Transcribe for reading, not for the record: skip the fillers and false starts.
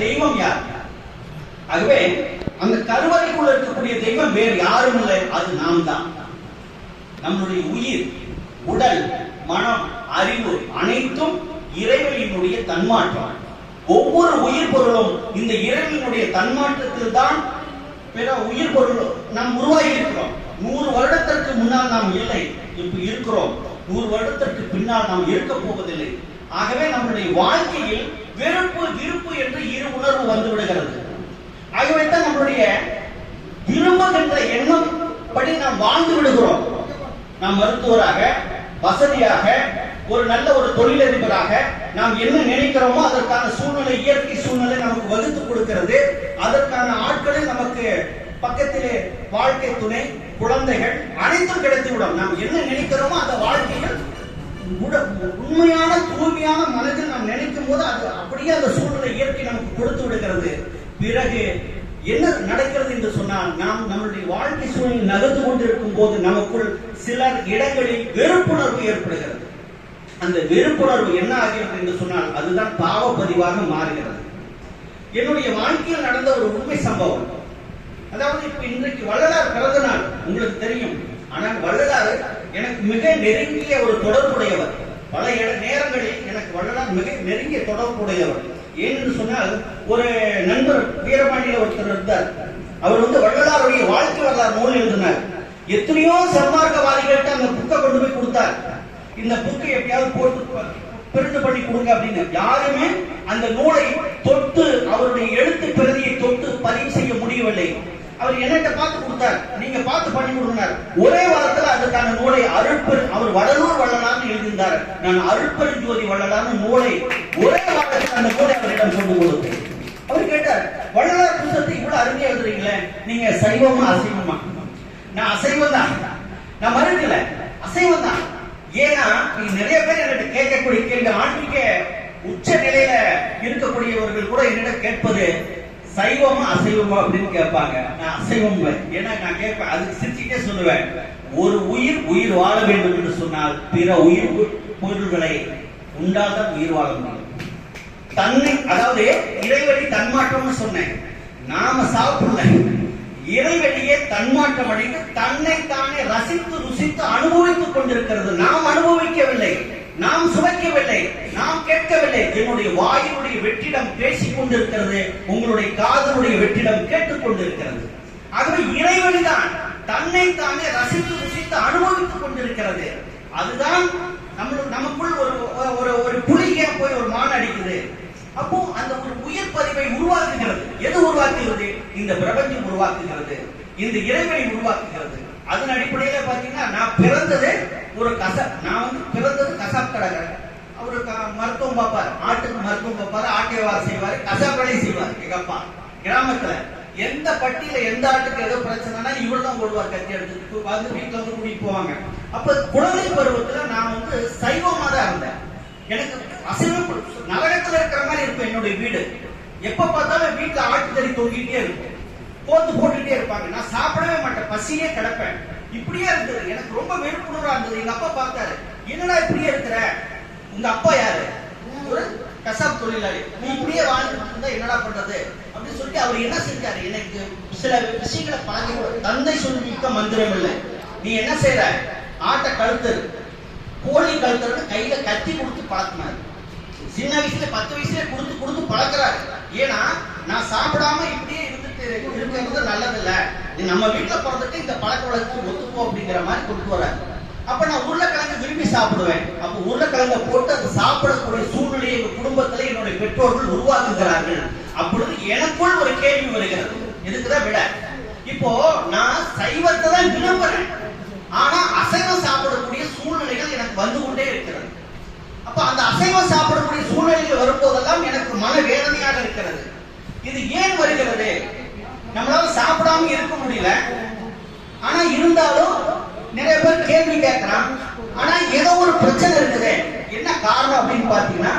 தெய்வம் யார்? ஆகவே அந்த கருவறைக்குள்ள இருக்கக்கூடிய தெய்வம் வேறு யாரும் இல்லை, அது நாம் தான். நம்முடைய உயிர், உடல், மனம், அறிவு அனைத்தும் இறைவனினுடைய தன்மாற்றம். ஒவ்வொரு உயிர் பொருளும் இந்த இறைவனுடைய தன்மாற்றத்தில் தான் பிற உயிர் பொருள் நாம் உருவாகி இருக்கிறோம். 100 வருடத்திற்கு முன்னால் நாம் இல்லை, இப்ப இருக்கிறோம். 100 வருடத்திற்கு பின்னால் நாம் இருக்க போவதில்லை. ஆகவே நம்முடைய வாழ்க்கையில் வெறுப்பு விருப்பு என்று இரு உணர்வு வந்து விடுகிறது. ஆகவே தான் நம்முடைய விரும்புகின்ற எண்ணம் படி நாம் வாழ்ந்து விடுகிறோம். நாம் மருத்துவராக, வசதியாக, ஒரு நல்ல ஒரு தொழிலதிபராக நாம் என்ன நினைக்கிறோமோ அதற்கான சூழ்நிலை, இயற்கை சூழ்நிலை நமக்கு வகுத்து கொடுக்கிறது. அதற்கான ஆட்களை நமக்கு பக்கத்திலே வாழ்க்கை துணை, குழந்தைகள் அனைத்தும் கிடைத்துவிடும். நாம் என்ன நினைக்கிறோமோ அந்த வாழ்க்கையில் உண்மையான தூய்மையான மனதில் நாம் நினைக்கும் போது அது அப்படியே அந்த சூழ்நிலை இயற்கை நமக்கு கொடுத்து விடுகிறது. பிறகு என்ன நடக்கிறது என்று சொன்னால், நாம் நம்முடைய வாழ்க்கை சூழ்நிலை நகர்ந்து கொண்டிருக்கும் போது நமக்குள் சிலர் இடங்களில் வெறுப்புணர்வு ஏற்படுகிறது. அந்த வெறுப்புணர்வு என்ன ஆகிறது என்று சொன்னால் அதுதான் பாவப்பதிவாக மாறுகிறது. என்னுடைய வாழ்க்கையில் நடந்த ஒரு உண்மை சம்பவம். அதாவது இப்ப இன்றைக்கு வள்ளலார் பிறந்த நாள் உங்களுக்கு தெரியும். ஆனால் வள்ளலார் எனக்கு மிக நெருங்கிய ஒரு தொடர்புடையவர். பல நேரங்களில் எனக்கு வள்ளலார் மிக நெருங்கிய தொடர்புடையவர். ஏன்னு சொன்னால், ஒரு நண்பர் வீரபாண்டியில ஒருத்தர் இருந்தார். அவர் வள்ளலாருடைய வாழ்க்கை வரலாறு நூல் எழுதினார். எத்தனையோ சன்மார்க்கவாதிகள்கிட்ட அந்த புக்கை கொண்டு போய் கொடுத்தார். இந்த புக்கை எப்படியாவது போட்டு பிரிண்ட் பண்ணி கொடுங்க அப்படின்னு. யாருமே அந்த நூலை தொட்டு, அவருடைய எழுத்து பிரதியை தொட்டு பதிவு செய்ய முடியவில்லை. அவர் என்னட்ட பார்த்து கொடுத்தார், நீங்க பார்த்து பண்ணி கொடுத்தார். ஒரே வாரத்தில் அதுக்கான நூலை அவர் வடலூர் வள்ளலார்னு எழுதியிருந்தார். நான் அருட்பெருஞ்சோதி வள்ளலார்னு நூலை ஒரே வாரத்தில் அந்த நூலை அவரிடம் கொண்டு கொடுத்தேன். அவர் கேட்டார், வள்ளலார் புத்தகத்தை இவ்வளவு அருமையா எழுதுறீங்களே, நீங்க சைவமா அசைவமா? நான் அசைவம் தான். நான் மறுக்கல, அசைவம் தான். ஏன்னா நிறைய பேர் என்கிட்ட கேட்கக்கூடிய கேள்வி, ஆன்மீக உச்ச நிலையில இருக்கக்கூடியவர்கள் கூட என்னிடம் கேட்பது சைவமா அசைவமா அப்படின்னு கேட்பாங்க. நான் அசைவம். ஏன்னா நான் கேட்பேன், அதுக்கு சிரிச்சுட்டே சொல்லுவேன், ஒரு உயிர் வாழ வேண்டும் என்று சொன்னால் பிற உயிர் பொருள்களை உண்டாதான் உயிர் வாழ முடியும். தன்னை, அதாவது இறைவழி தன்மாற்றம்னு சொன்னேன். நாம சாப்பிடல, இறைவழியே தன்மாற்றம் அடைந்து தன்னை தானே ரசித்து ருசித்து அனுபவித்துக் கொண்டிருக்கிறது. நாம் அனுபவிக்கவில்லை, நாம் சுவைக்கவில்லை, நாம் கேட்கவில்லை. என்னுடைய வாயினுடைய வெற்றிடம் பேசிக் கொண்டிருக்கிறது, உங்களுடைய காதலுடைய வெற்றிடம் கேட்டுக் கொண்டிருக்கிறது. ஆகவே இறைவழிதான் தன்னை தானே ரசித்து ருசித்து அனுபவித்துக் கொண்டிருக்கிறது. அதுதான் நமக்குள் ஒரு புலிகே போய் ஒரு மான் அடிக்குது. அப்போ அந்த ஒரு உயிர் பதிவை உருவாக்குகிறது. எது உருவாக்குகிறது? இந்த பிரபஞ்சம் உருவாக்குகிறது, இந்த இறைவனை உருவாக்குகிறது. அதன் அடிப்படையில பாத்தீங்கன்னா, நான் பிறந்தது ஒரு நான் பிறந்தது கசாப் கடைக்காரர். அவரு மருத்துவம் பார்ப்பார், ஆட்டுக்கு மருத்துவம் பார்ப்பாரு, ஆட்டை வார செய்வாரு, கசாப் வேலையும் செய்வார். எங்க அப்பா கிராமத்துல எந்த பட்டியல எந்த ஆட்டுக்கு ஏதோ பிரச்சனைனா இவர் தான் போடுவார், கத்தி எடுத்துட்டு வந்து வீட்டுல கூட்டிட்டு போவாங்க. அப்ப குழந்தை பருவத்துல நான் சைவமா தான் இருந்தேன். எனக்கு அசைவம் நரகத்துல இருக்கிற மாதிரி இருக்கும் என்னுடைய வீடு. எப்ப பார்த்தாலும் வீட்டுல ஆட்டுக்கறி தொங்கிட்டே இருக்கும், போத்து போட்டுட்டே இருப்பாங்க. நான் சாப்பிடவே மாட்டேன், பசியே கிடப்பேன். இப்படியே இருந்தது. எனக்கு ரொம்ப வெறுப்புணர்வா இருந்தது. எங்க அப்பா பார்த்தாரு, என்னடா இப்படியே இருக்கிற, உங்க அப்பா யாரு? ஒரு கசாப் தொழிலாளி. நீ இப்படியே வாழ்ந்துட்டு இருந்தா என்னடா பண்றது அப்படின்னு சொல்லிட்டு அவர் என்ன செஞ்சாரு, எனக்கு சில விஷயங்களை பழகி, தந்தை சொல்லிக்க மந்திரம் இல்லை. நீ என்ன செய்யற, ஆட்டை கழுத்தரு, கோழி கழுத்தருன்னு கையில கத்தி கொடுத்து பழக்கினாரு. சின்ன வயசுல 10 வயசுல கொடுத்து பழக்கிறாரு. ஏன்னா நான் சாப்பிடாம இப்படியே இருந்துட்டு இருக்கிறது நல்லதில்ல, நம்ம வீட்டுல பிறந்துட்டு இந்த பழக்க வழக்கு ஒத்துப்போம் அப்படிங்கிற மாதிரி கொண்டு வர்றாரு. அப்ப நான் உருளைக்கிழங்கு விரும்பி சாப்பிடுவேன். அப்ப உருளைக்கிழங்க போட்டு அதை சாப்பிடக்கூடிய சூழ்நிலையை எங்க குடும்பத்துல என்னுடைய பெற்றோர்கள் உருவாக்குகிறார்கள். அப்பொழுது எனக்குள் ஒரு கேள்வி வருகிறது, இதுக்குதான் விட. இப்போ நான் சைவத்தை தான் விரும்புறேன், ஆனா அசைவம் சாப்பிடக்கூடிய சூழ்நிலைகள் எனக்கு வந்து கொண்டே இருக்கிறது. அப்ப அந்த அசைவம் சாப்பிடக்கூடிய சூழ்நிலைகள் வரும்போதெல்லாம் எனக்கு மன வேதனையாக இருக்கிறது. இது ஏன் வருகிறது? நம்மளால சாப்பிடாம இருக்க முடியல, ஆனா இருந்தாலும் நிறைய பேர் கேள்வி கேட்கிறான். ஆனா ஏதோ ஒரு பிரச்சனை இருக்குது. என்ன காரணம் அப்படின்னு பாத்தீங்கன்னா,